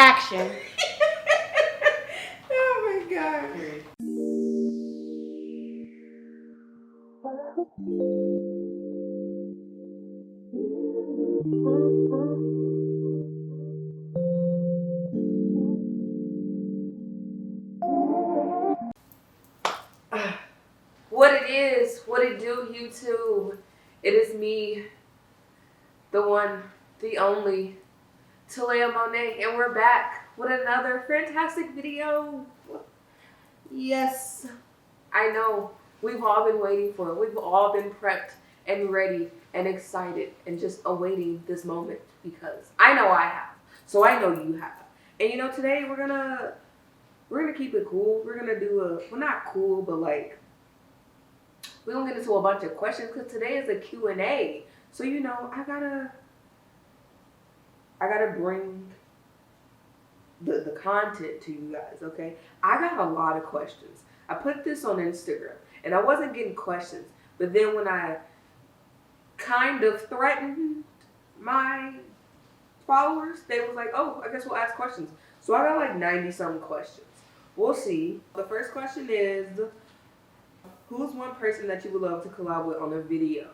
Action. Oh my god. What it is, what it do, YouTube? It is me, the one, the only, Tahlayah Monét, and we're back with another fantastic video. Yes, I know. We've all been waiting for it. We've all been prepped and ready and excited and just awaiting this moment because I know I have. So I know you have. And you know, today we're gonna keep it cool. We're gonna do well, not cool, but like we're gonna get into a bunch of questions because today is a Q&A. So you know, I gotta bring the content to you guys, okay? I got a lot of questions. I put this on Instagram and I wasn't getting questions, but then when I kind of threatened my followers, they was like, oh, I guess we'll ask questions. So I got like 90 some questions. We'll see. The first question is, who's one person that you would love to collab with on a video?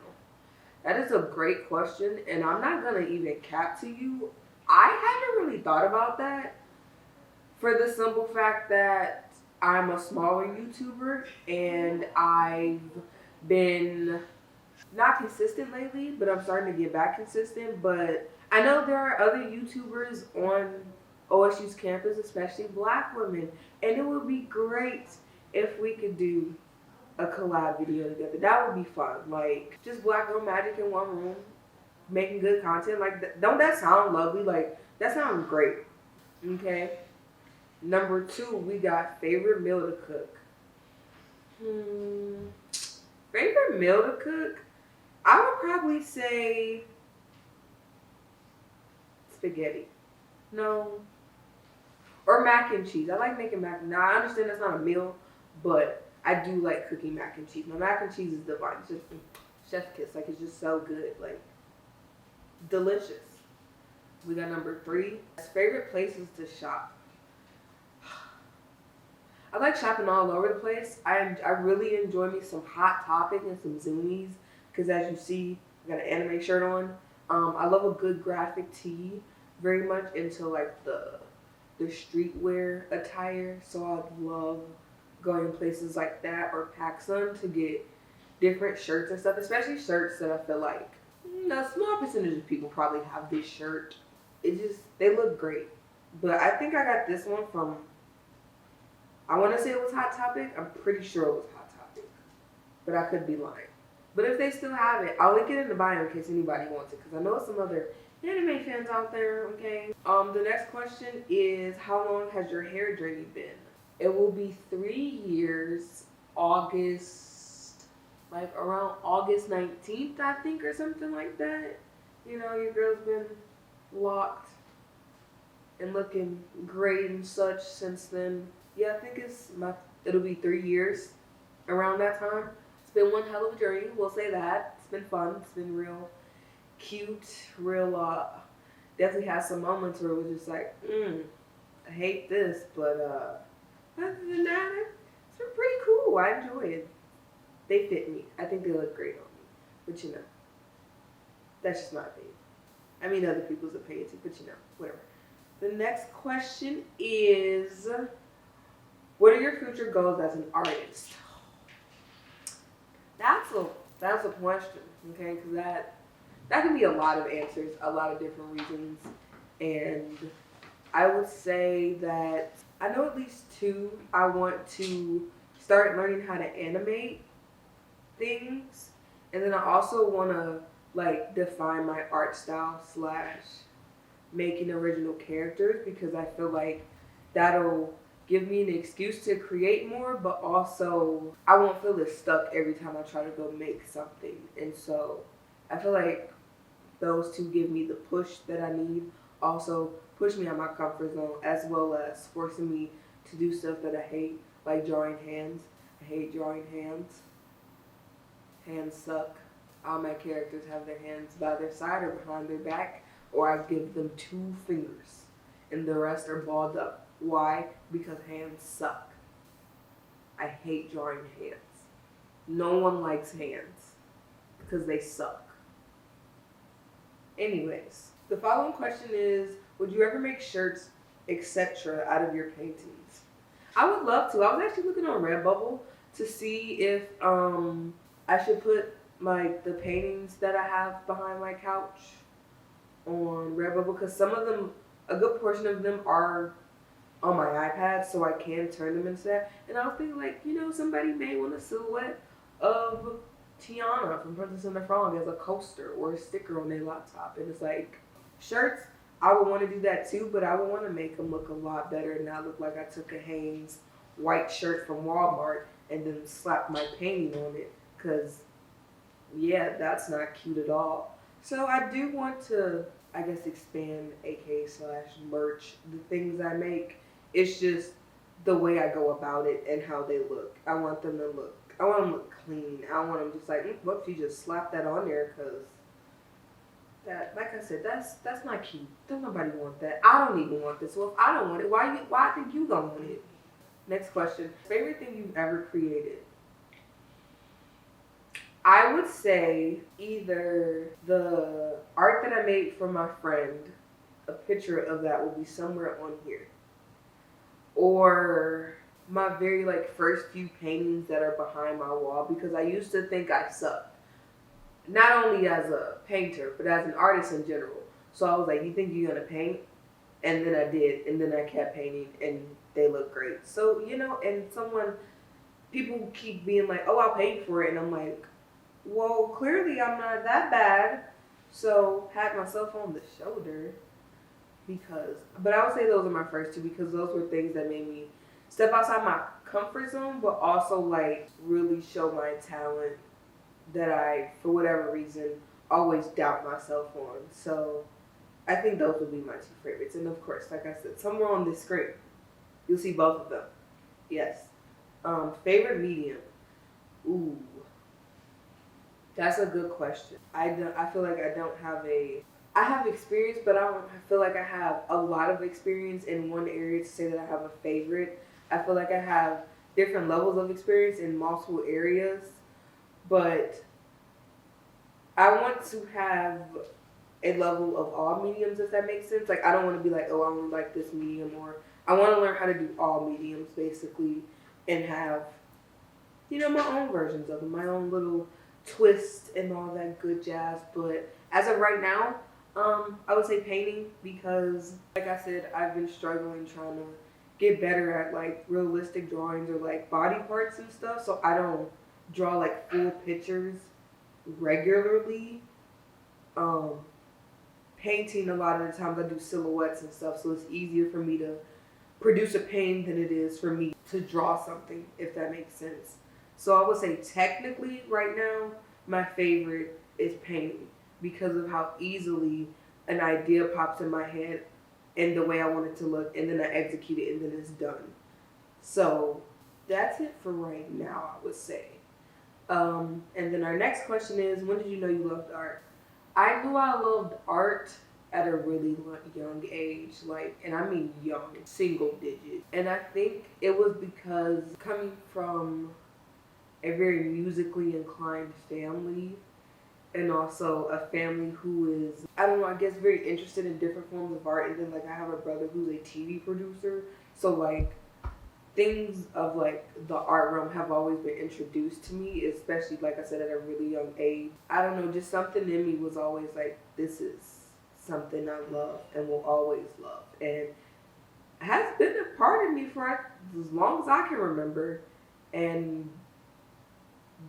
That is a great question, and I'm not gonna even cap to you. I haven't really thought about that for the simple fact that I'm a smaller YouTuber and I've been not consistent lately, but I'm starting to get back consistent. But I know there are other YouTubers on OSU's campus, especially Black women, and it would be great if we could do a collab video together. That would be fun. Like, just Black girl magic in one room, making good content. Like, don't that sound lovely? Like, that sounds great. Okay. Number 2, we got favorite meal to cook. Favorite meal to cook? I would probably say spaghetti. No. Or mac and cheese. I like making mac. Now, I understand that's not a meal, but I do like cooking mac and cheese. My mac and cheese is divine. It's just chef kiss. Like, it's just so good. Like, delicious. We got number 3. Favorite places to shop. I like shopping all over the place. I really enjoy me some Hot Topic and some Zoomies. Because as you see, I got an anime shirt on. I love a good graphic tee. Very much into like the streetwear attire. So I'd love going places like that or PacSun to get different shirts and stuff. Especially shirts that I feel like a small percentage of people probably have this shirt. They look great. But I think I got this one from, I want to say it was Hot Topic. I'm pretty sure it was Hot Topic. But I could be lying. But if they still have it, I'll link it in the bio in case anybody wants it. Because I know some other anime fans out there, okay? The next question is, how long has your hair journey been? It will be 3 years, around August 19th, I think, or something like that. You know, your girl's been locked and looking great and such since then. Yeah, I think it'll be 3 years around that time. It's been one hell of a journey, we'll say that. It's been fun, it's been real cute, real, definitely had some moments where it was just like, I hate this, but other than that, it's been pretty cool. I enjoy it. They fit me. I think they look great on me. But you know, that's just my opinion. I mean, other people's opinion too, but you know, whatever. The next question is, what are your future goals as an artist? That's a question, okay? Because that can be a lot of answers, a lot of different reasons. And I would say that I know at least 2. I want to start learning how to animate things. And then I also want to like define my art style / making original characters, because I feel like that'll give me an excuse to create more, but also I won't feel as stuck every time I try to go make something. And so I feel like those 2 give me the push that I need. Also push me out of my comfort zone, as well as forcing me to do stuff that I hate, like drawing hands. I hate drawing hands. Hands suck. All my characters have their hands by their side or behind their back, or I give them 2 fingers. and the rest are balled up. Why? Because hands suck. I hate drawing hands. No one likes hands because they suck. Anyways, the following question is, would you ever make shirts, etc. out of your paintings? I would love to. I was actually looking on Redbubble to see if I should put the paintings that I have behind my couch on Redbubble, because some of them, a good portion of them are on my iPad, so I can turn them into that. And I was thinking, like, somebody may want a silhouette of Tiana from Princess and the Frog as a coaster or a sticker on their laptop. And it's like, shirts, I would want to do that too, but I would want to make them look a lot better and not look like I took a Hanes white shirt from Walmart and then slapped my painting on it, because, yeah, that's not cute at all. So I do want to, I guess, expand AK/merch, the things I make. It's just the way I go about it and how they look. I want them to look clean. I don't want them just like, whoops, you just slapped that on there, because that, like I said, that's not cute. Don't nobody want that. I don't even want this. Well, if I don't want it, why I think you gonna want it? Next question. Favorite thing you've ever created? I would say either the art that I made for my friend, a picture of that will be somewhere on here, or my very first few paintings that are behind my wall, because I used to think I sucked. Not only as a painter, but as an artist in general. So I was like, you think you're gonna paint? And then I did, and then I kept painting, and they look great. So, and people keep being like, oh, I'll pay for it, and I'm like, well, clearly I'm not that bad. So, pat myself on the shoulder, but I would say those are my first two, because those were things that made me step outside my comfort zone, but also really show my talent that I, for whatever reason, always doubt myself on. So I think those would be my two favorites. And of course, like I said, somewhere on this screen, you'll see both of them. Yes. Favorite medium? Ooh. That's a good question. I feel like I have experience, but I feel like I have a lot of experience in one area to say that I have a favorite. I feel like I have different levels of experience in multiple areas, but I want to have a level of all mediums, if that makes sense. I don't want to be like, oh, I only like this medium, or I want to learn how to do all mediums, basically, and have, my own versions of them, my own little twist and all that good jazz. But as of right now, I would say painting, because, like I said, I've been struggling trying to get better at realistic drawings or body parts and stuff, so I don't draw full pictures regularly. Painting, a lot of the times I do silhouettes and stuff, so it's easier for me to produce a painting than it is for me to draw something, if that makes sense. So I would say technically right now, my favorite is painting, because of how easily an idea pops in my head and the way I want it to look, and then I execute it, and then it's done. So that's it for right now, I would say. And then our next question is, when did you know you loved art? I knew I loved art at a really young age, and I mean young, single digit. And I think it was because coming from a very musically inclined family, and also a family who is, I don't know, I guess very interested in different forms of art. And then I have a brother who's a TV producer, so things of the art realm have always been introduced to me, especially like I said at a really young age. I don't know, just something in me was always this is something I love and will always love, and has been a part of me for as long as I can remember, and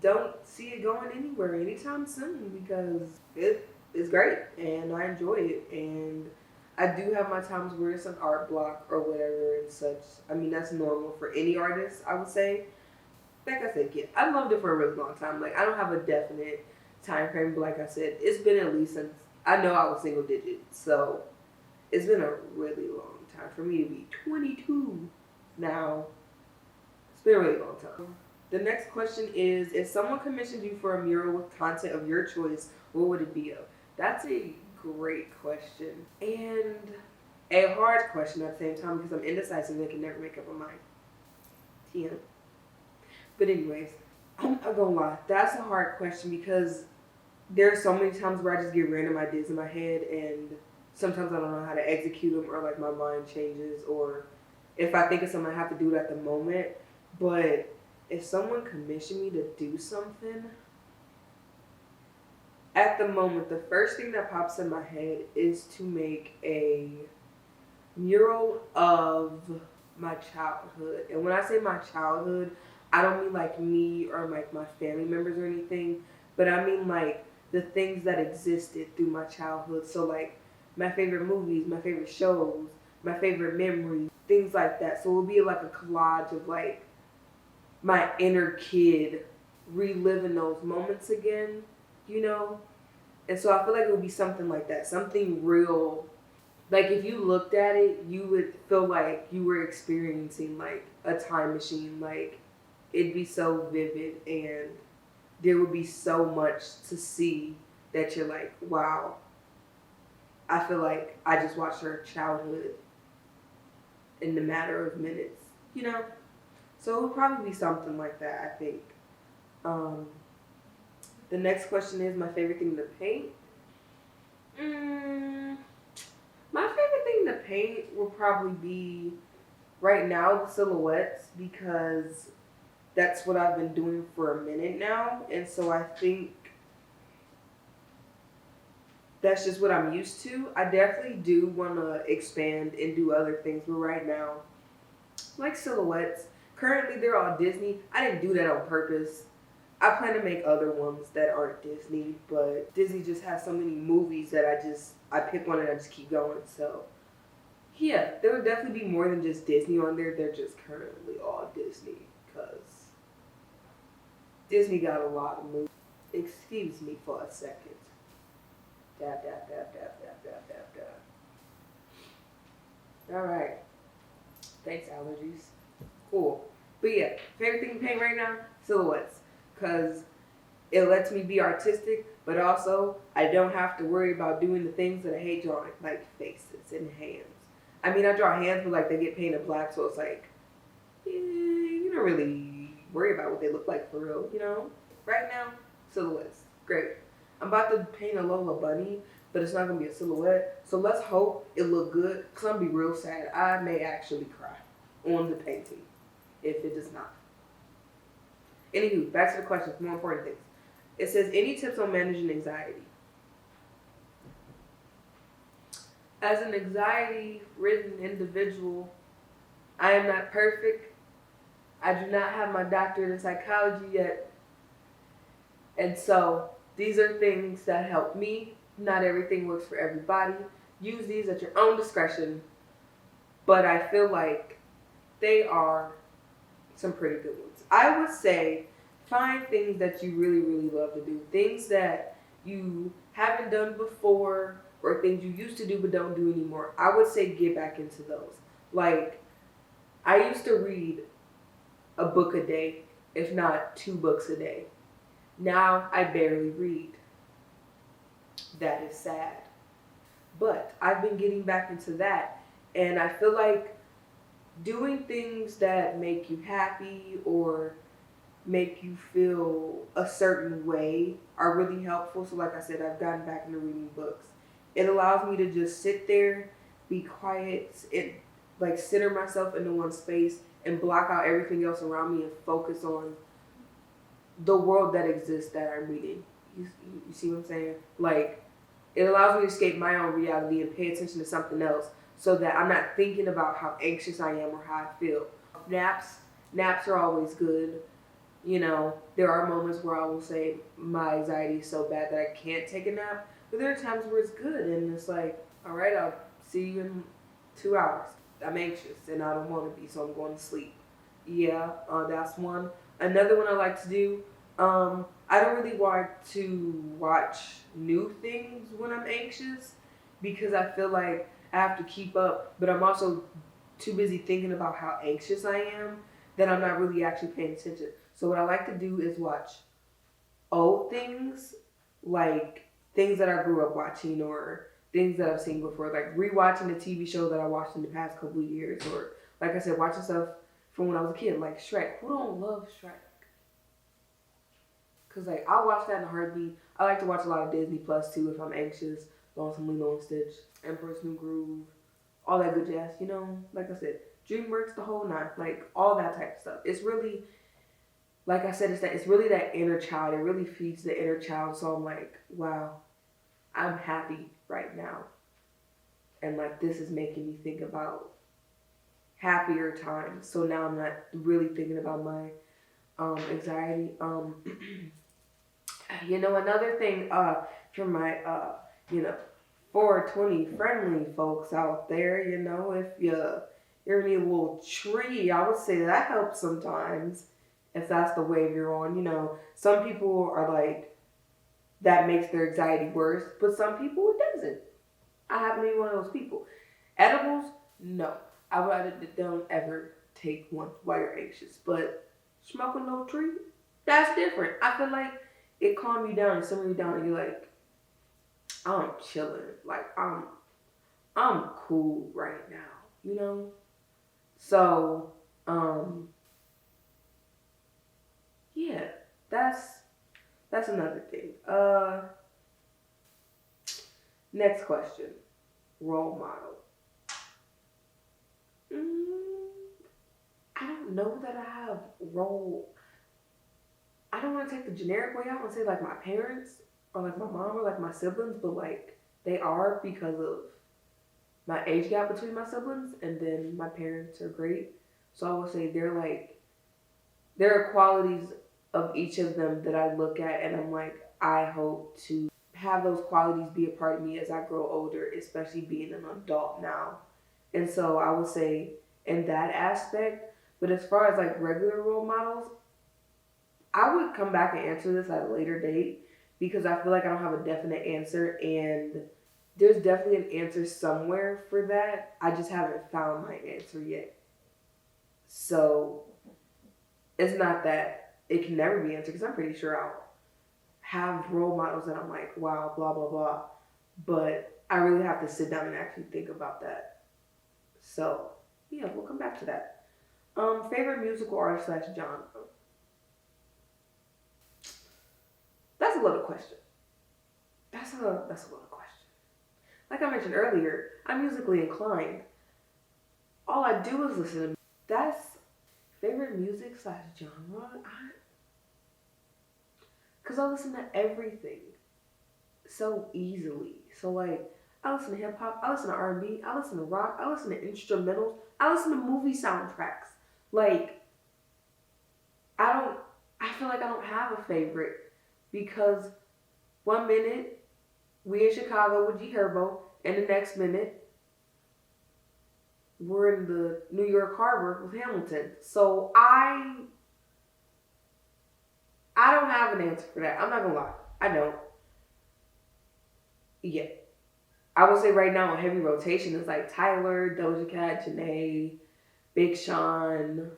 don't see it going anywhere anytime soon, because it is great and I enjoy it. And I do have my times where it's an art block or whatever and such. I mean, that's normal for any artist, I would say. Like I said, yeah, I loved it for a really long time. I don't have a definite time frame, but like I said, it's been at least since I know I was single digit. So it's been a really long time for me to be 22 now. It's been a really long time. The next question is, if someone commissioned you for a mural with content of your choice, what would it be of? That's a great question. And a hard question at the same time because I'm indecisive and can never make up my mind. Yeah. But anyways, I'm not gonna lie, that's a hard question because there are so many times where I just get random ideas in my head and sometimes I don't know how to execute them or like my mind changes or if I think of something I have to do it at the moment. But if someone commissioned me to do something, at the moment the first thing that pops in my head is to make a mural of my childhood. And when I say my childhood, I don't mean like me or like my family members or anything, but I mean like the things that existed through my childhood. So like my favorite movies, my favorite shows, my favorite memories, things like that. So it would be like a collage of like my inner kid reliving those moments again, you know? And so I feel like it would be something like that, something real. Like if you looked at it, you would feel like you were experiencing like a time machine. Like it'd be so vivid and there would be so much to see that you're like, wow, I feel like I just watched her childhood in the matter of minutes, you know? So it would probably be something like that, I think. The next question is my favorite thing to paint. My favorite thing to paint will probably be right now the silhouettes because that's what I've been doing for a minute now. And so I think that's just what I'm used to. I definitely do want to expand and do other things, but right now, like silhouettes, currently they're all Disney. I didn't do that on purpose. I plan to make other ones that aren't Disney, but Disney just has so many movies that I pick one and I just keep going. So yeah, there will definitely be more than just Disney on there. They're just currently all Disney because Disney got a lot of movies. Excuse me for a second. Dab, dab, dab, dab, dab, dab, dab, dab. All right. Thanks, allergies. Cool. But yeah, favorite thing to paint right now, silhouettes. Because it lets me be artistic, but also I don't have to worry about doing the things that I hate drawing, like faces and hands. I mean, I draw hands, but like they get painted black, so it's like, you don't really worry about what they look like for real, you know? Right now, silhouettes. Great. I'm about to paint a Lola bunny, but it's not going to be a silhouette. So let's hope it look good, because I'm going to be real sad. I may actually cry on the painting if it does not. Anywho, back to the questions, more important things. It says, any tips on managing anxiety? As an anxiety-ridden individual, I am not perfect. I do not have my doctorate in psychology yet. And so these are things that help me. Not everything works for everybody. Use these at your own discretion. But I feel like they are some pretty good ones. I would say find things that you really, really love to do. Things that you haven't done before or things you used to do but don't do anymore. I would say get back into those. Like, I used to read a book a day, if not 2 books a day. Now I barely read. That is sad. But I've been getting back into that, and I feel like doing things that make you happy or make you feel a certain way are really helpful. So like I said, I've gotten back into reading books. It allows me to just sit there, be quiet, and like center myself into one space and block out everything else around me and focus on the world that exists that I'm reading. You see what I'm saying? Like, it allows me to escape my own reality and pay attention to something else so that I'm not thinking about how anxious I am or how I feel. Naps are always good. You know, there are moments where I will say my anxiety is so bad that I can't take a nap, but there are times where it's good and it's like, all right, I'll see you in 2 hours. I'm anxious and I don't want to be, so I'm going to sleep. Yeah, that's one. Another one I like to do, I don't really want to watch new things when I'm anxious because I feel like I have to keep up, but I'm also too busy thinking about how anxious I am that I'm not really actually paying attention. So what I like to do is watch old things, like things that I grew up watching or things that I've seen before, like rewatching a TV show that I watched in the past couple of years, or like I said, watching stuff from when I was a kid, like Shrek. Who don't love Shrek? Cause like I watch that in a heartbeat. I like to watch a lot of Disney Plus too if I'm anxious. Lonesome Lilo and Stitch, Emperor's New Groove, all that good jazz. You know, like I said, DreamWorks, the whole nine, like all that type of stuff. It's really, like I said, it's really that inner child. It really feeds the inner child. So I'm like, wow, I'm happy right now, and like this is making me think about happier times. So now I'm not really thinking about my anxiety. You know, another thing for my 420 friendly folks out there, you know, if you're in a little tree, I would say that helps sometimes if that's the wave you're on. You know, some people are like, that makes their anxiety worse, but some people it doesn't. I happen to be one of those people. Edibles, no. I would don't ever take one while you're anxious, but smoking no tree, that's different. I feel like it calm you down and simmer you down, and you're like, I'm chilling, like I'm cool right now, you know. So yeah, that's another thing. Next question, role model. I don't know that I have role. I don't want to take the generic way out and say like my parents or like my mom or like my siblings, but like they are because of my age gap between my siblings, and then my parents are great. So I would say there are qualities of each of them that I look at and I'm like, I hope to have those qualities be a part of me as I grow older, especially being an adult now. And so I would say in that aspect, but as far as like regular role models, I would come back and answer this at a later date because I feel like I don't have a definite answer, and there's definitely an answer somewhere for that. I just haven't found my answer yet. So it's not that it can never be answered, because I'm pretty sure I'll have role models that I'm like, wow, blah, blah, blah. But I really have to sit down and actually think about that. So yeah, we'll come back to that. Favorite musical artist / genre? That's a little question. That's a little question. Like I mentioned earlier, I'm musically inclined. All I do is listen to. That's favorite music / genre. Cause I listen to everything so easily. So like, I listen to hip hop, I listen to R&B, I listen to rock, I listen to instrumentals, I listen to movie soundtracks. Like, I feel like I don't have a favorite, because one minute we in Chicago with G Herbo, and the next minute we're in the New York Harbor with Hamilton. So I don't have an answer for that. I'm not gonna lie. I don't. Yeah. I would say right now a heavy rotation is like Tyler, Doja Cat, Janae, Big Sean,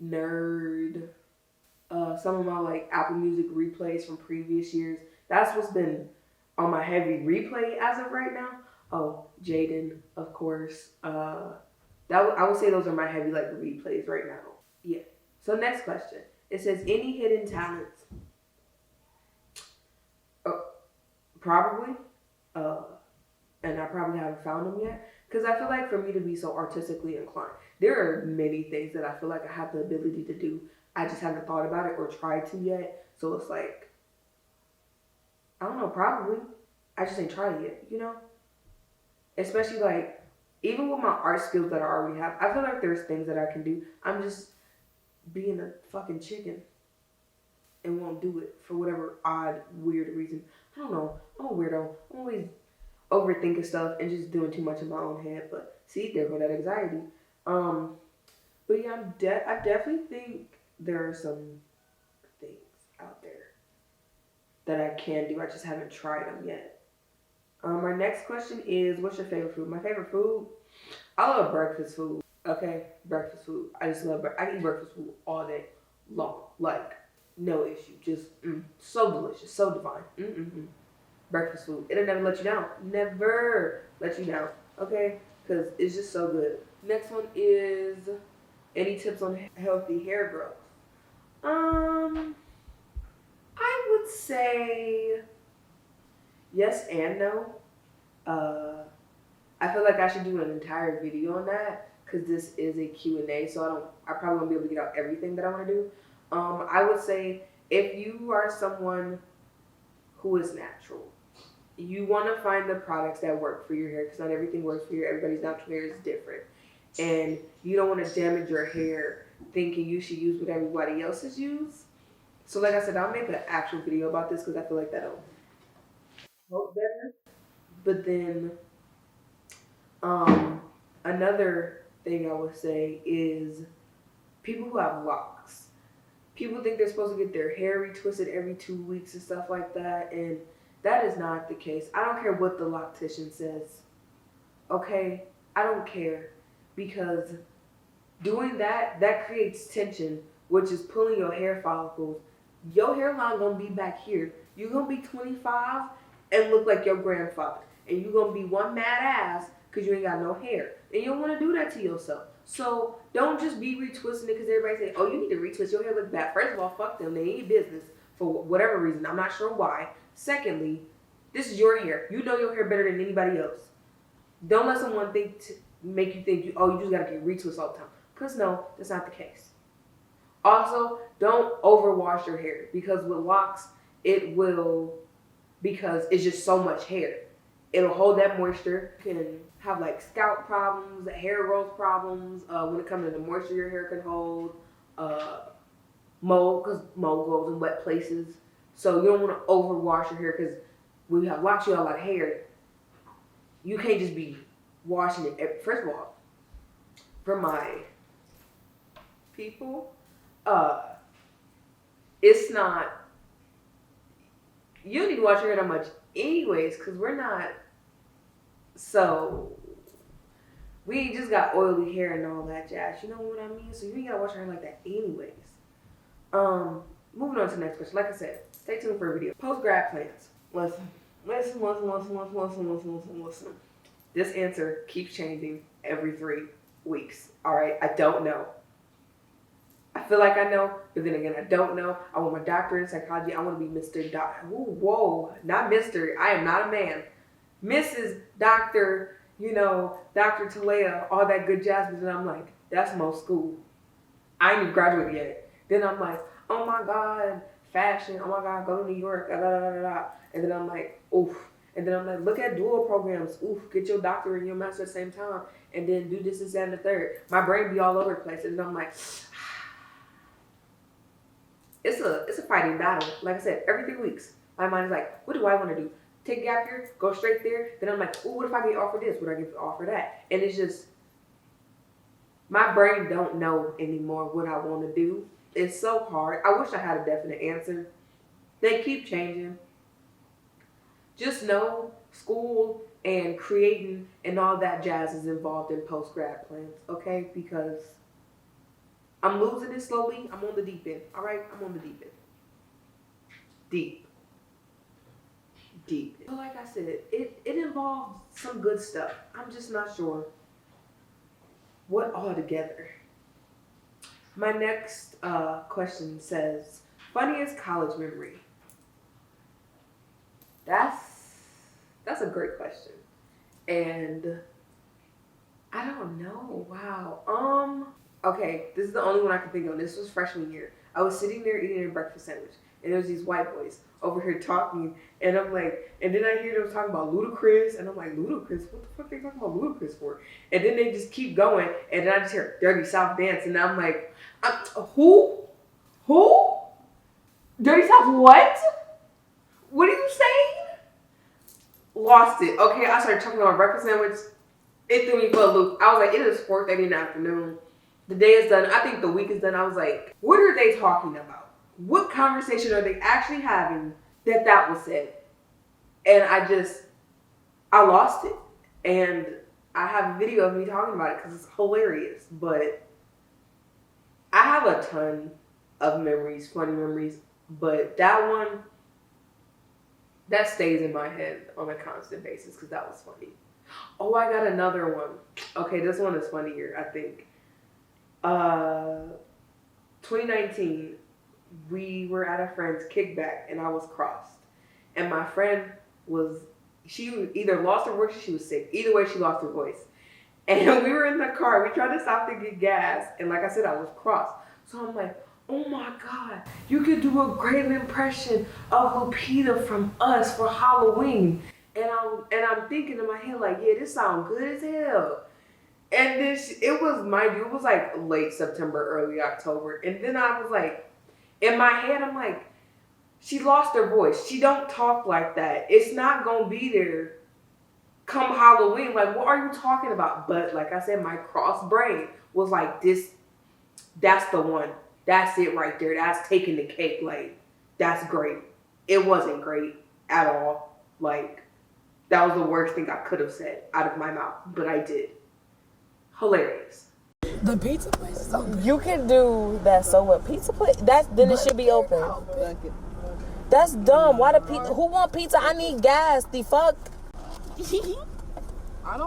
Nerd, some of my like Apple Music replays from previous years. That's what's been on my heavy replay as of right now. Oh, Jaden, of course. I would say those are my heavy like replays right now. Yeah. So next question. It says, any hidden talents? Probably. And I probably haven't found them yet. Because I feel like for me to be so artistically inclined, there are many things that I feel like I have the ability to do. I just haven't thought about it or tried to yet. So it's like, I don't know, probably. I just ain't tried it yet, you know? Especially like, even with my art skills that I already have, I feel like there's things that I can do. I'm just being a fucking chicken and won't do it for whatever odd, weird reason. I don't know. I'm a weirdo. I'm always overthinking stuff and just doing too much in my own head. But see, there go that anxiety. But yeah, I definitely think there are some things out there that I can do. I just haven't tried them yet. Our next question is, what's your favorite food? My favorite food? I love breakfast food. Okay, breakfast food. I just love I can eat breakfast food all day long. Like, no issue. Just so delicious, so divine. breakfast food. It'll never let you down. Never let you down. Okay? Because it's just so good. Next one is any tips on healthy hair growth? I would say yes and no. I feel like I should do an entire video on that because this is a Q&A, so I probably won't be able to get out everything that I want to do. I would say if you are someone who is natural, you want to find the products that work for your hair because not everything works for your hair. Everybody's natural hair is different. And you don't want to damage your hair thinking you should use what everybody else has used. So like I said, I'll make an actual video about this because I feel like that'll help better. But then another thing I would say is people who have locks. People think they're supposed to get their hair retwisted every 2 weeks and stuff like that, and that is not the case. I don't care what the loctician says. Okay? I don't care. Because doing that creates tension, which is pulling your hair follicles. Your hairline gonna be back here. You're gonna be 25 and look like your grandfather. And you're gonna be one mad ass because you ain't got no hair. And you don't want to do that to yourself. So don't just be retwisting it because everybody say, oh, you need to retwist your hair look bad. First of all, fuck them. They ain't business for whatever reason. I'm not sure why. Secondly, this is your hair. You know your hair better than anybody else. Don't let someone make you think you just gotta get retwist all the time. Because no, that's not the case. Also, don't overwash your hair because with locks, because it's just so much hair. It'll hold that moisture. You can have like scalp problems, hair growth problems. When it comes to the moisture your hair can hold, mold, because mold grows in wet places. So you don't want to overwash your hair because when you have locks, you have a lot of hair. You can't just be washing it. First of all, for my people, it's not. You don't need to wash your hair that much, anyways, because we're not. So we just got oily hair and all that jazz. You know what I mean? So you ain't gotta wash your hair like that, anyways. Moving on to the next question. Like I said, stay tuned for a video. Post-grad plans. Listen. This answer keeps changing every 3 weeks. All right, I don't know. I feel like I know, but then again, I don't know. I want my doctorate in psychology. I want to be Mr. Whoa, not Mr. I am not a man. Mrs. Dr. Dr. Tahlayah, all that good jazz. And I'm like, that's most school. I ain't even graduated yet. Then I'm like, oh my God, fashion. Oh my God, go to New York. Da, da, da, da, da. And then I'm like, oof. And then I'm like, look at dual programs. Oof, get your doctorate and your master at the same time. And then do this, this, and the third. My brain be all over the place. And then I'm like, it's a fighting battle. Like I said, every 3 weeks, my mind is like, what do I want to do? Take a gap year, go straight there. Then I'm like, oh, what if I get offered this? Would I get offered that? And it's just, my brain don't know anymore what I want to do. It's so hard. I wish I had a definite answer. They keep changing. Just know school and creating and all that jazz is involved in post-grad plans, okay? Because I'm losing it slowly. I'm on the deep end, all right? I'm on the deep end. Deep. But like I said, it involves some good stuff. I'm just not sure what altogether. My next question says, funniest college memory. That's a great question. And I don't know. Wow. Okay, this is the only one I can think of. This was freshman year. I was sitting there eating a breakfast sandwich, and there was these white boys over here talking, and I'm like, and then I hear them talking about Ludacris, and I'm like, Ludacris? What the fuck are they talking about Ludacris for? And then they just keep going, and then I just hear Dirty South dance, and I'm like, who? Dirty South what? What are you saying? Lost it. Okay, I started talking about breakfast sandwich. It threw me for a loop. I was like, it is 4:30 in the afternoon. The day is done. I think the week is done. I was like, what are they talking about? What conversation are they actually having that was said? And I lost it. And I have a video of me talking about it because it's hilarious. But I have a ton of memories, funny memories. But that one, That stays in my head on a constant basis because that was funny. Oh, I got another one. Okay, this one is funnier, I think. 2019, we were at a friend's kickback and I was crossed. And my friend she either lost her voice or she was sick. Either way, she lost her voice. And we were in the car. We tried to stop to get gas. And like I said, I was crossed. So I'm like, oh my God, you could do a great impression of Lupita from Us for Halloween. And I'm thinking in my head like, yeah, this sounds good as hell. And then it was, mind you, it was like late September, early October. And then I was like, in my head, I'm like, she lost her voice. She don't talk like that. It's not going to be there come Halloween. Like, what are you talking about? But like I said, my cross brain was like, that's the one. That's it right there. That's taking the cake. Like, that's great. It wasn't great at all. Like, that was the worst thing I could have said out of my mouth. But I did. Hilarious. The pizza place is open. You can do that. So what? Pizza place? Then it should be open. That's dumb. Why the pizza? Who want pizza? I need gas. The fuck?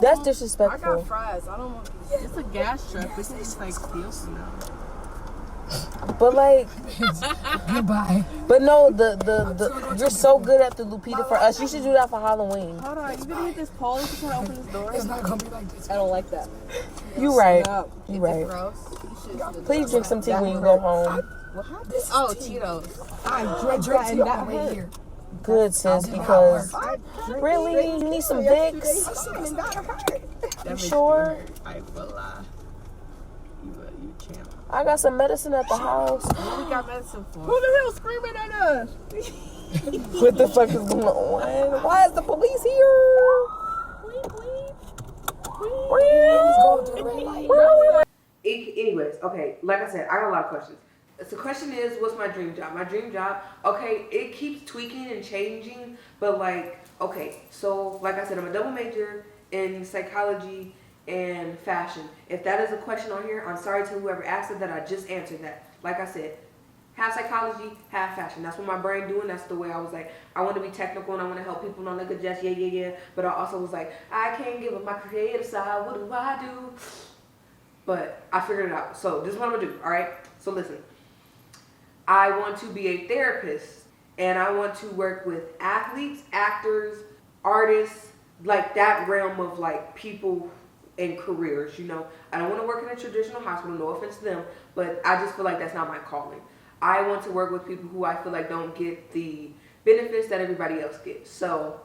That's disrespectful. I got fries. I don't want pizza. It's a gas truck. This is like feels now. But like, goodbye. But no, the you're so good at the Lupita for Us. You should do that for Halloween. Hold on, you gonna hit this pole if you trying to open this door? It's not gonna be like this. I don't like that. You right. No. You right. Gross. Please drink some tea when you go home. What happened? Oh, Cheetos. I drink tea on my way here. Good, sis, because really, you need some Vicks. You sure? I will lie. You champ. I got some medicine at the house. What we got medicine for? Who the hell screaming at us? What the fuck is going on? Why is the police here? Anyways, okay, like I said, I got a lot of questions. So the question is, what's my dream job? My dream job, okay, it keeps tweaking and changing, but like, okay, so like I said, I'm a double major in psychology and fashion. If that is a question on here, I'm sorry to whoever asked it that I just answered that. Like I said, half psychology, half fashion. That's what my brain doing. That's the way I was like, I want to be technical and I want to help people not look at just yeah. But I also was like, I can't give up my creative side. What do I do? But I figured it out. So this is what I'm gonna do. All right. So listen, I want to be a therapist and I want to work with athletes, actors, artists, like that realm of like people and careers, you know. I don't want to work in a traditional hospital, no offense to them, but I just feel like that's not my calling. I want to work with people who I feel like don't get the benefits that everybody else gets. So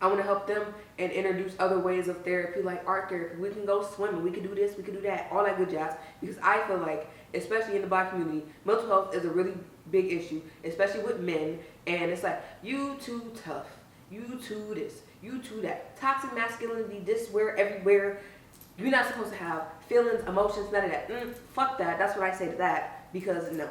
I want to help them and introduce other ways of therapy, like art therapy. We can go swimming, we can do this, we can do that, all that good jazz. Because I feel like, especially in the Black community, mental health is a really big issue, especially with men. And it's like, you too tough, you too this, you too that. Toxic masculinity, this, where, everywhere. You're not supposed to have feelings, emotions, none of that. Fuck that. That's what I say to that. Because no,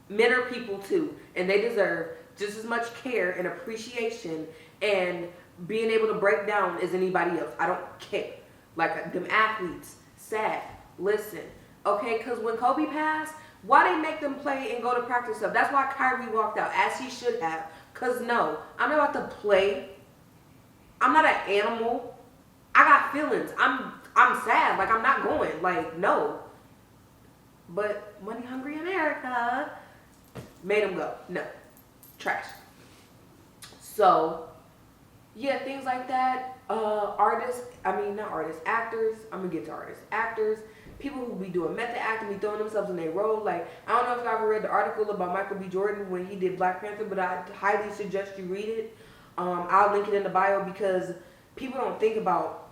men are people too, and they deserve just as much care and appreciation and being able to break down as anybody else. I don't care. Like them athletes, sad. Listen, okay? Because when Kobe passed, why they make them play and go to practice stuff? That's why Kyrie walked out, as he should have. Because no, I'm not about to play. I'm not an animal. I got feelings. I'm sad. Like, I'm not going. Like, no. But money hungry America made him go. No. Trash. So, yeah, things like that. Actors. I'm going to get to artists. Actors. People who be doing method acting, be throwing themselves in their role. Like, I don't know if y'all ever read the article about Michael B. Jordan when he did Black Panther, but I highly suggest you read it. I'll link it in the bio because people don't think about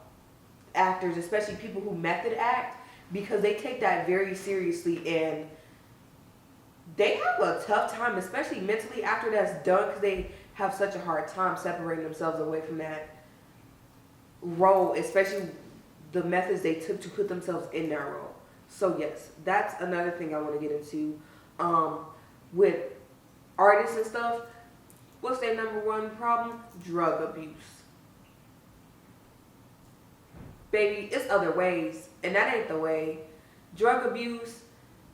actors, especially people who method act, because they take that very seriously and they have a tough time, especially mentally after that's done, because they have such a hard time separating themselves away from that role, especially the methods they took to put themselves in that role. So yes, that's another thing I want to get into. With artists and stuff, what's their number one problem? Drug abuse. Baby, it's other ways, and that ain't the way. Drug abuse,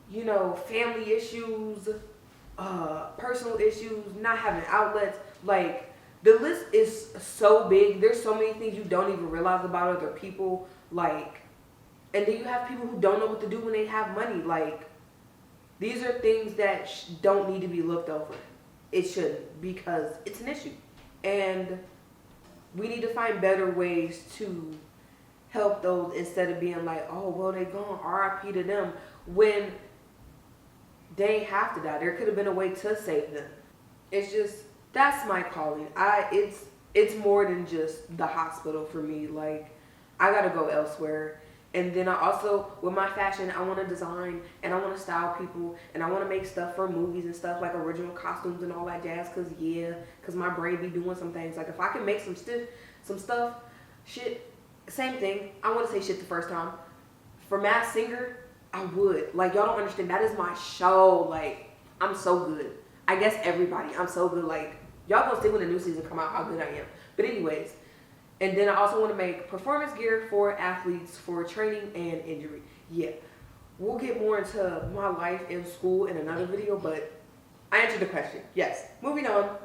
you know, family issues, personal issues, not having outlets. Like, the list is so big. There's so many things you don't even realize about other people. Like, and then you have people who don't know what to do when they have money. Like, these are things that don't need to be looked over. It shouldn't, because it's an issue. And we need to find better ways to help those instead of being like, oh, well, they gone, RIP to them, when they ain't have to die. There could have been a way to save them. It's just, that's my calling. It's more than just the hospital for me. Like, I gotta go elsewhere. And then I also, with my fashion, I want to design and I want to style people and I want to make stuff for movies and stuff, like original costumes and all that jazz. Cause my brain be doing some things. Like, if I can make some stuff, shit, same thing. I want to say shit the first time. For Masked Singer, I would. Like, y'all don't understand. That is my show. Like, I'm so good. I guess everybody, I'm so good. Like, y'all gonna see when the new season come out how good I am. But anyways. And then I also want to make performance gear for athletes for training and injury. Yeah, we'll get more into my life in school in another video, but I answered the question. Yes. Moving on.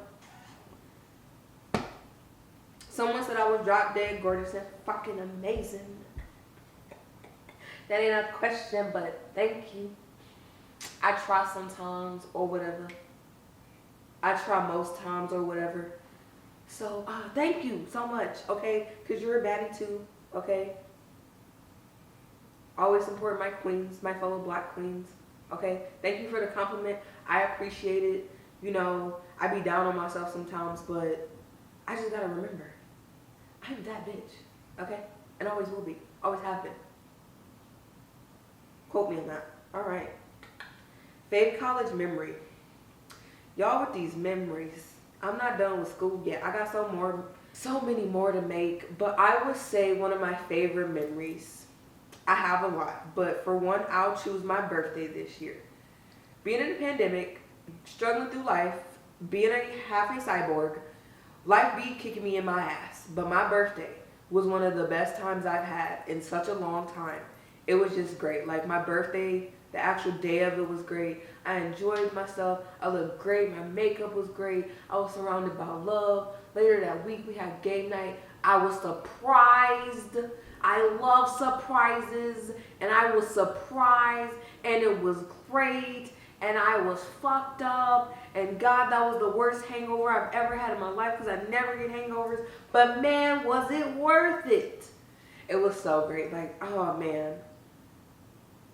Someone said I was drop dead gorgeous and fucking amazing. That ain't a question, but thank you. I try sometimes or whatever. I try most times or whatever. So, thank you so much, okay? Because you're a baddie too, okay? Always support my queens, my fellow black queens, okay? Thank you for the compliment. I appreciate it. You know, I be down on myself sometimes, but I just gotta remember, I'm that bitch, okay? And always will be. Always have been. Quote me on that. All right. Fave college memory. Y'all with these memories. I'm not done with school yet. I got so many more to make. But I would say one of my favorite memories. I have a lot. But for one, I'll choose my birthday this year. Being in a pandemic, struggling through life, being half a cyborg, life be kicking me in my ass. But my birthday was one of the best times I've had in such a long time. It was just great. Like, my birthday, the actual day of it was great. I enjoyed myself. I looked great. My makeup was great. I was surrounded by love. Later that week, we had game night. I was surprised. I love surprises. And I was surprised. And it was great. And I was fucked up. And God, that was the worst hangover I've ever had in my life, because I never get hangovers. But man, was it worth it. It was so great. Like, oh man.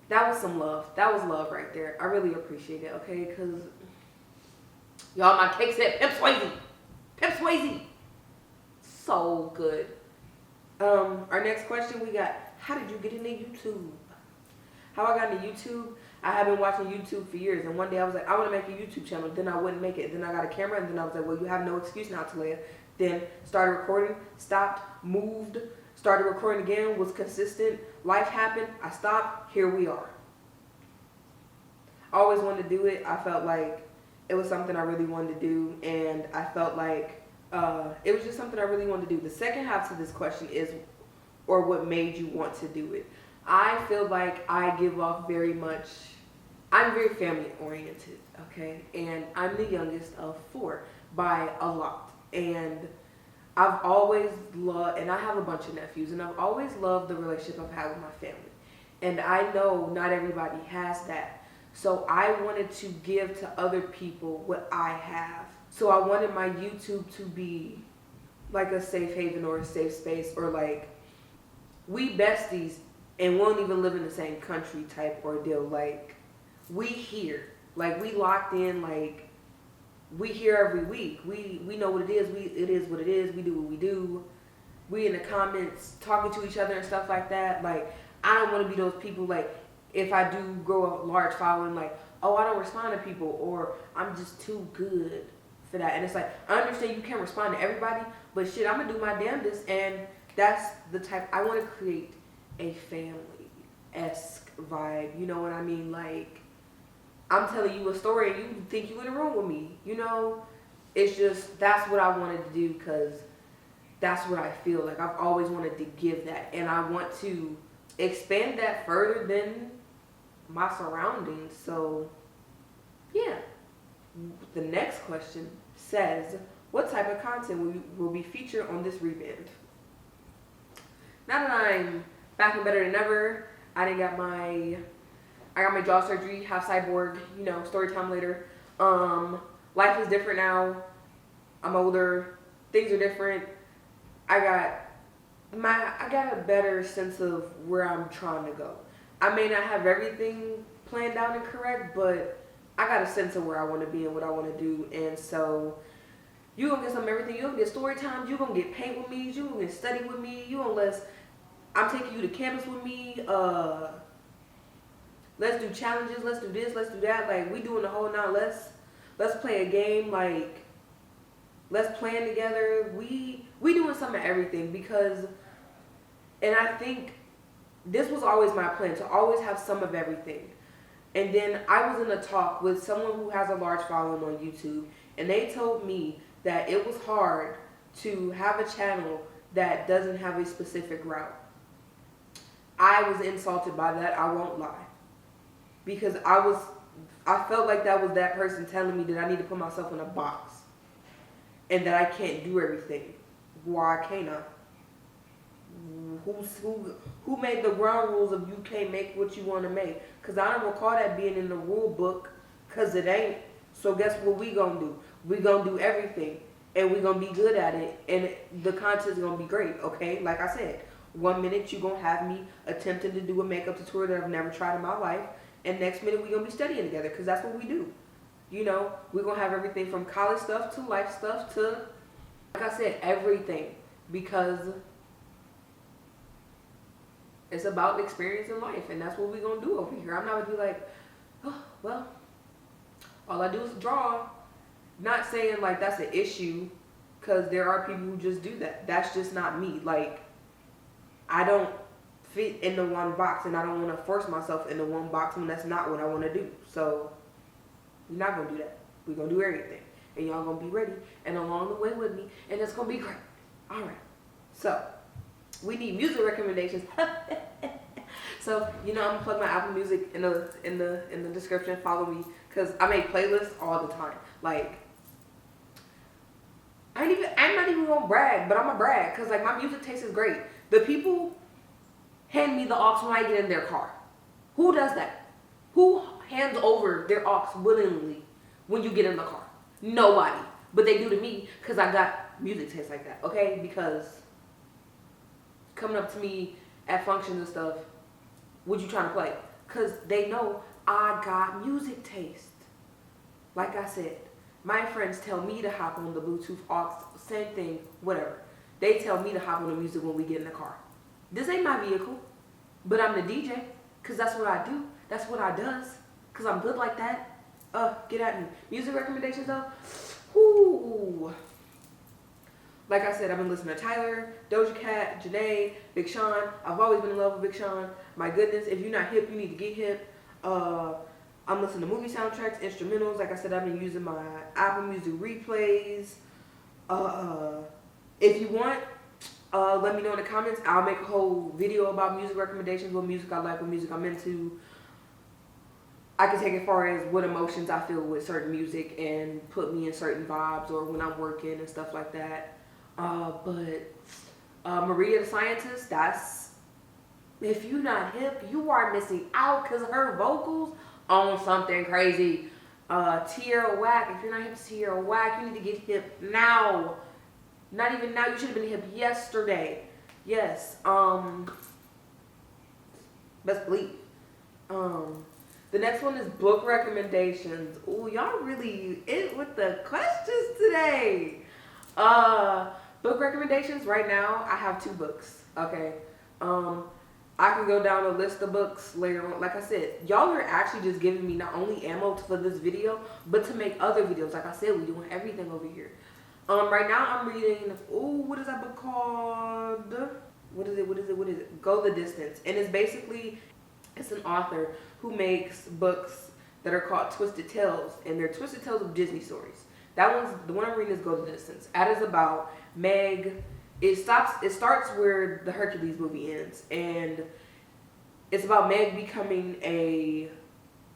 That was some love. That was love right there. I really appreciate it, okay? Because, y'all, my cake said Pimp Swayze. Pimp Swayze. So good. Our next question we got, how did you get into YouTube? How I got into YouTube? I have been watching YouTube for years. And one day I was like, I want to make a YouTube channel. Then I wouldn't make it. Then I got a camera. And then I was like, well, you have no excuse now, Tahlayah. Then started recording. Stopped. Moved. Started recording again, was consistent. Life happened. I stopped. Here we are. I always wanted to do it. I felt like it was something I really wanted to do. And I felt like it was just something I really wanted to do. The second half to this question is, or what made you want to do it? I feel like I give off very much, I'm very family oriented, okay? And I'm the youngest of 4 by a lot. And I've always loved, and I have a bunch of nephews, and I've always loved the relationship I've had with my family. And I know not everybody has that. So I wanted to give to other people what I have. So I wanted my YouTube to be like a safe haven or a safe space, or like, we besties and we don't even live in the same country type ordeal. Like, we here. Like, we locked in, like, we here every week. We know what it is. It is what it is. We do what we do. We in the comments talking to each other and stuff like that. Like, I don't want to be those people, like, if I do grow a large following, like, oh, I don't respond to people, or I'm just too good for that. And it's like, I understand you can't respond to everybody, but shit, I'm gonna do my damnedest. And that's the type, I want to create a family-esque vibe. You know what I mean? Like, I'm telling you a story and you think you in the room with me, you know? It's just, that's what I wanted to do, because that's what I feel like. I've always wanted to give that, and I want to expand that further than my surroundings. So, yeah. The next question says, what type of content will be featured on this reband? Now that I'm back and better than ever, I got my jaw surgery, half cyborg, you know, story time later. Life is different now. I'm older. Things are different. I got a better sense of where I'm trying to go. I may not have everything planned out and correct, but I got a sense of where I want to be and what I want to do. And so you gonna get some of everything. You gonna get story times. You gonna get paint with me. You gonna get study with me. I'm taking you to campus with me. Let's do challenges. Let's do this. Let's do that. Like, we doing the whole nine. Let's play a game. Like, let's plan together. We doing some of everything because, and I think this was always my plan, to always have some of everything. And then I was in a talk with someone who has a large following on YouTube, and they told me that it was hard to have a channel that doesn't have a specific route. I was insulted by that, I won't lie. Because I felt like that was that person telling me that I need to put myself in a box and that I can't do everything. Why can't I? Who made the ground rules of you can't make what you want to make? Because I don't recall that being in the rule book, because it ain't. So guess what we gonna do? We gonna do everything, and we gonna be good at it, and the content's gonna be great, okay? Like I said, 1 minute you gonna have me attempting to do a makeup tutorial that I've never tried in my life, and next minute we gonna be studying together, because that's what we do. You know, we're gonna have everything from college stuff to life stuff to, like I said, everything, because it's about experience in life, and that's what we're gonna do over here. I'm not gonna be like, oh, well, all I do is draw. Not saying like that's an issue, because there are people who just do that. That's just not me. Like, I don't fit into one box, and I don't want to force myself into one box when that's not what I want to do. So we're not gonna do that. We're gonna do everything, and y'all gonna be ready and along the way with me, and it's gonna be great. All right. So we need music recommendations. So, you know, I'm gonna plug my Apple Music in the description. Follow me, because I make playlists all the time. Like, I'm not even gonna brag, but I'm gonna brag, because like my music taste is great. The people hand me the aux when I get in their car. Who does that? Who hands over their aux willingly when you get in the car? Nobody. But they do to me, because I got music taste like that, okay? Because coming up to me at functions and stuff, what you trying to play? Because they know I got music taste. Like I said, my friends tell me to hop on the Bluetooth aux, same thing, whatever. They tell me to hop on the music when we get in the car. This ain't my vehicle, but I'm the DJ, because that's what I do. That's what I does, because I'm good like that. Get at me. Music recommendations though? Ooh. Like I said, I've been listening to Tyler, Doja Cat, Janae, Big Sean. I've always been in love with Big Sean. My goodness, if you're not hip, you need to get hip. I'm listening to movie soundtracks, instrumentals. Like I said, I've been using my Apple Music replays. If you want, let me know in the comments. I'll make a whole video about music recommendations, what music I like, what music I'm into. I can take it as far as what emotions I feel with certain music and put me in certain vibes, or when I'm working and stuff like that. Maria the Scientist, that's, if you're not hip, you are missing out, because her vocals on something crazy. Tierra Whack, if you're not hip to Tierra Whack, you need to get hip now. Not even now, you should have been hip yesterday. Yes, best believe. The next one is book recommendations. Ooh, y'all really in with the questions today. Book recommendations right now, I have 2 books, okay? I can go down a list of books later on. Like I said, y'all are actually just giving me not only ammo for this video, but to make other videos. Like I said, we're doing everything over here. Right now I'm reading, what is that book called? What is it? Go the Distance. And it's basically, it's an author who makes books that are called Twisted Tales, and they're Twisted Tales of Disney stories. The one I'm reading is Go the Distance. That is about Meg. It starts where the Hercules movie ends, and it's about Meg becoming a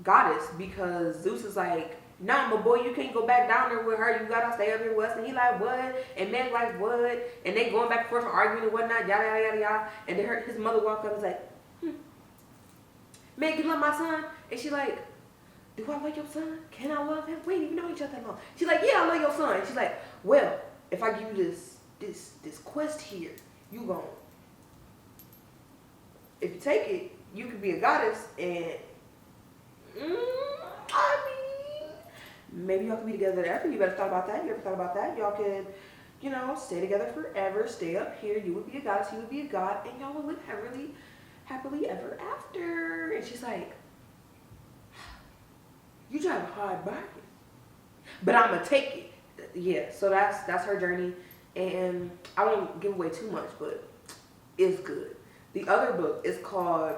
goddess, because Zeus is like, nah, my boy, you can't go back down there with her. You gotta stay up here with us. And he like, what? And Meg like, what? And they going back and forth and arguing and whatnot, yada, yada, yada, yada. And then his mother walk up and is like, Meg, you love my son? And she like, do I love your son? Can I love him? We ain't even know each other that long. She's like, yeah, I love your son. And she's like, well, if I give you this quest here, you gon', if you take it, you could be a goddess, and I mean, maybe y'all could be together ever. You better thought about that. You ever thought about that? Y'all could, you know, stay together forever, stay up here. You would be a goddess, he would be a god, and y'all would live happily ever after. And she's like, you drive a hard bargain, but I'm gonna take it. Yeah, so that's her journey, and I won't give away too much, but it's good. The other book is called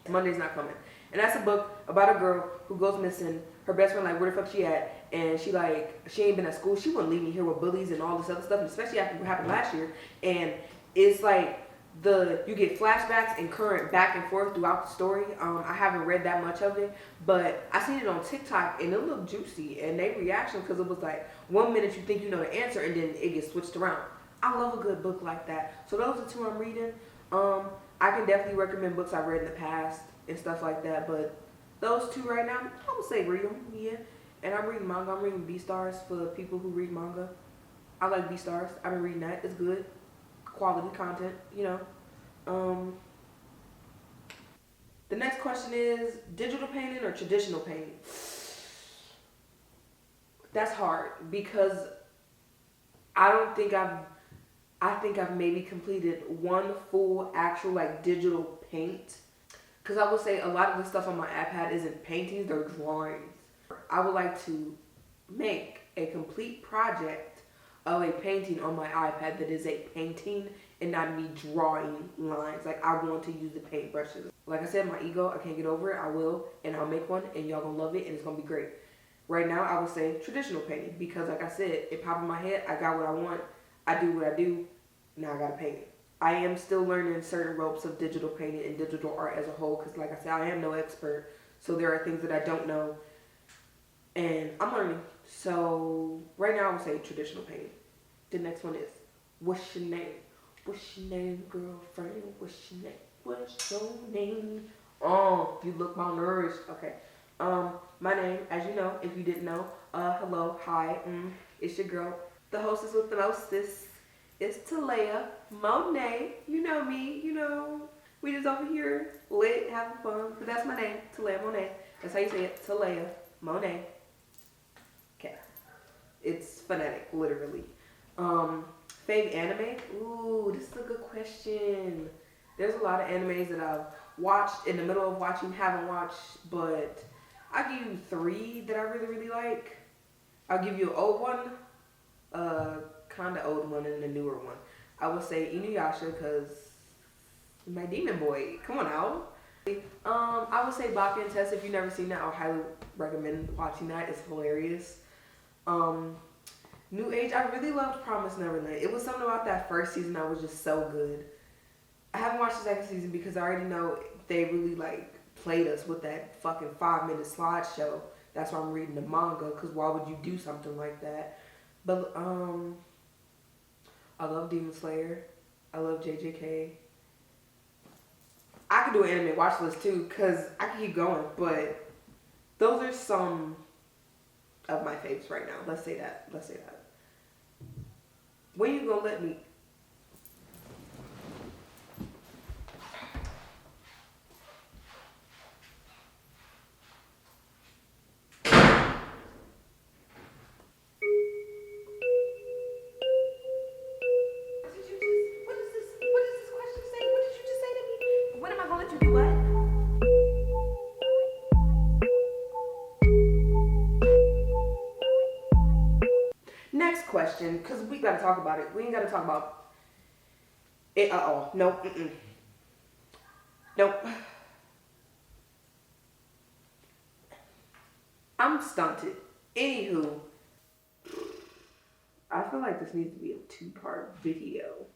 Monday's Not Coming, and that's a book about a girl who goes missing. Her best friend like, where the fuck she at? And she like, she ain't been at school. She wouldn't leave me here with bullies and all this other stuff, and especially after what happened last year. And it's like you get flashbacks and current back and forth throughout the story. I haven't read that much of it, but I seen it on TikTok and it looked juicy, and they reaction, because it was like 1 minute you think you know the answer and then it gets switched around. I love a good book like that. So those are two I'm reading. I can definitely recommend books I've read in the past and stuff like that, but those two right now, I would say read them, yeah. And I'm reading manga. I'm reading B-Stars for people who read manga. I like B-Stars. I've been reading that. It's good. Quality content, you know. The next question is digital painting or traditional painting? That's hard because I think I've maybe completed one full actual like digital paint. Because I would say a lot of the stuff on my iPad isn't paintings, they're drawings. I would like to make a complete project of a painting on my iPad that is a painting and not me drawing lines. Like, I want to use the paintbrushes. Like I said, my ego, I can't get over it. I will, and I'll make one, and y'all gonna love it, and it's gonna be great. Right now, I would say traditional painting, because like I said, it popped in my head, I got what I want, I do what I do, now I gotta paint it. I am still learning certain ropes of digital painting and digital art as a whole, because like I said, I am no expert, so there are things that I don't know, and I'm learning. So right now I would say traditional painting. The next one is, what's your name? What's your name, girlfriend? What's your name? What's your name? Oh, you look malnourished. Okay. My name, as you know, if you didn't know, hello, hi, it's your girl, the hostess with the mostest. It's Tahlayah, Monét. You know me, you know. We just over here lit, having fun. But that's my name, Tahlayah Monét. That's how you say it, Tahlayah Monét. Okay. It's phonetic, literally. Fave anime? Ooh, this is a good question. There's a lot of animes that I've watched, in the middle of watching, haven't watched, but I'll give you 3 that I really, really like. I'll give you an old one, kind of old one, and a newer one. I would say Inuyasha, because my demon boy. Come on now. I would say Baka and Tess. If you've never seen that, I would highly recommend watching that. It's hilarious. New Age, I really loved Promised Neverland. It was something about that first season that was just so good. I haven't watched the second season because I already know they really like played us with that fucking 5-minute slideshow. That's why I'm reading the manga, because why would you do something like that? But I love Demon Slayer. I love JJK. I could do an anime watch list too, because I can keep going, but those are some of my faves right now. Let's say that. When you gonna let me? Next question, because we gotta talk about it. We ain't gotta talk about it at all. Nope. Nope. I'm stunted. Anywho, I feel like this needs to be a 2-part video.